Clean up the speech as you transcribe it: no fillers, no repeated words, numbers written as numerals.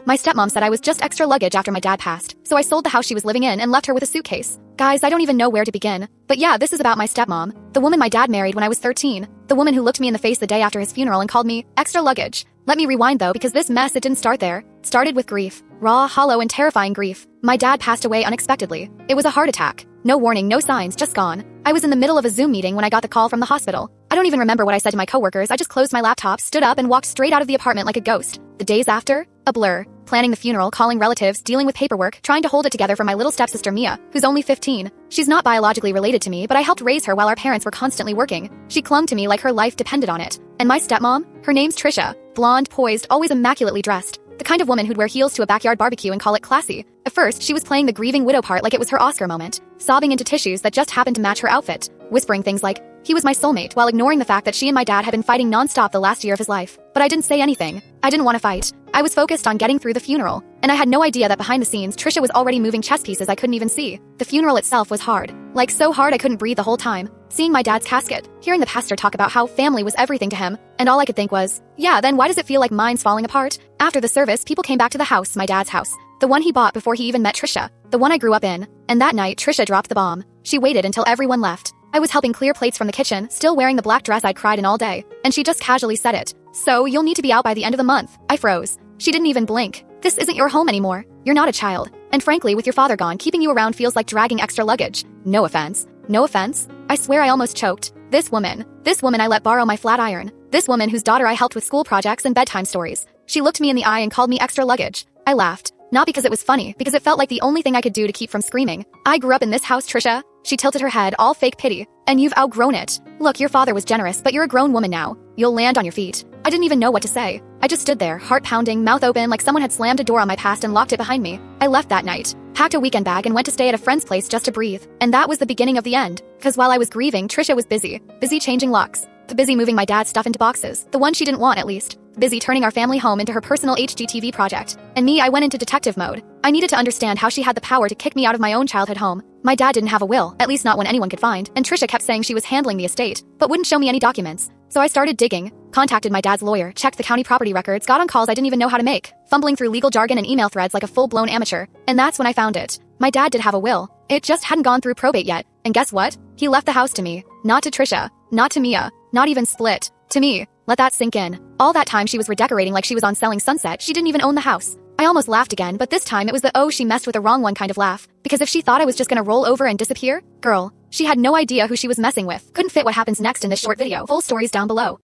My stepmom said I was just extra luggage after my dad passed, so I sold the house she was living in and left her with a suitcase. Guys, I don't even know where to begin. But yeah, this is about my stepmom, the woman my dad married when I was 13, the woman who looked me in the face the day after his funeral and called me extra luggage. Let me rewind though, because this mess, it didn't start there. It started with grief. Raw, hollow, and terrifying grief. My dad passed away unexpectedly. It was a heart attack. No warning, no signs, just gone. I was in the middle of a Zoom meeting when I got the call from the hospital. I don't even remember what I said to my coworkers. I just closed my laptop, stood up, and walked straight out of the apartment like a ghost. The days after? A blur. Planning the funeral, calling relatives, dealing with paperwork, trying to hold it together for my little stepsister Mia, who's only 15. She's not biologically related to me, but I helped raise her while our parents were constantly working. She clung to me like her life depended on it. And my stepmom? Her name's Trisha. Blonde, poised, always immaculately dressed. The kind of woman who'd wear heels to a backyard barbecue and call it classy. At first, she was playing the grieving widow part like it was her Oscar moment, sobbing into tissues that just happened to match her outfit, whispering things like, "He was my soulmate," while ignoring the fact that she and my dad had been fighting nonstop the last year of his life. But I didn't say anything. I didn't want to fight. I was focused on getting through the funeral, and I had no idea that behind the scenes, Trisha was already moving chess pieces I couldn't even see. The funeral itself was hard. Like so hard I couldn't breathe the whole time. Seeing my dad's casket, hearing the pastor talk about how family was everything to him, and all I could think was, yeah, then why does it feel like mine's falling apart? After the service, people came back to the house, my dad's house. The one he bought before he even met Trisha. The one I grew up in. And that night, Trisha dropped the bomb. She waited until everyone left. I was helping clear plates from the kitchen, still wearing the black dress I'd cried in all day, and she just casually said it. "So, you'll need to be out by the end of the month." I froze. She didn't even blink. "This isn't your home anymore. You're not a child. And frankly, with your father gone, keeping you around feels like dragging extra luggage. No offense." No offense? I swear I almost choked. This woman I let borrow my flat iron. This woman whose daughter I helped with school projects and bedtime stories. She looked me in the eye and called me extra luggage. I laughed. Not because it was funny, because it felt like the only thing I could do to keep from screaming. "I grew up in this house, Trisha." She tilted her head, all fake pity. "And you've outgrown it. Look, your father was generous, but you're a grown woman now. You'll land on your feet." I didn't even know what to say. I just stood there, heart pounding, mouth open, like someone had slammed a door on my past and locked it behind me. I left that night, packed a weekend bag, and went to stay at a friend's place just to breathe. And that was the beginning of the end. Because while I was grieving, Trisha was busy changing locks. Busy moving my dad's stuff into boxes, the one she didn't want at least. Busy turning our family home into her personal HGTV project. And me, I went into detective mode. I needed to understand how she had the power to kick me out of my own childhood home. My dad didn't have a will, at least not one anyone could find, and Trisha kept saying she was handling the estate, but wouldn't show me any documents. So I started digging, contacted my dad's lawyer, checked the county property records, got on calls I didn't even know how to make, fumbling through legal jargon and email threads like a full-blown amateur. And that's when I found it. My dad did have a will. It just hadn't gone through probate yet. And guess what? He left the house to me. Not to Trisha. Not to Mia. Not even split. To me. Let that sink in. All that time she was redecorating like she was on Selling Sunset. She didn't even own the house. I almost laughed again, but this time it was the "oh, she messed with the wrong one" kind of laugh. Because if she thought I was just gonna roll over and disappear, girl, she had no idea who she was messing with. Couldn't fit what happens next in this short video. Full stories down below.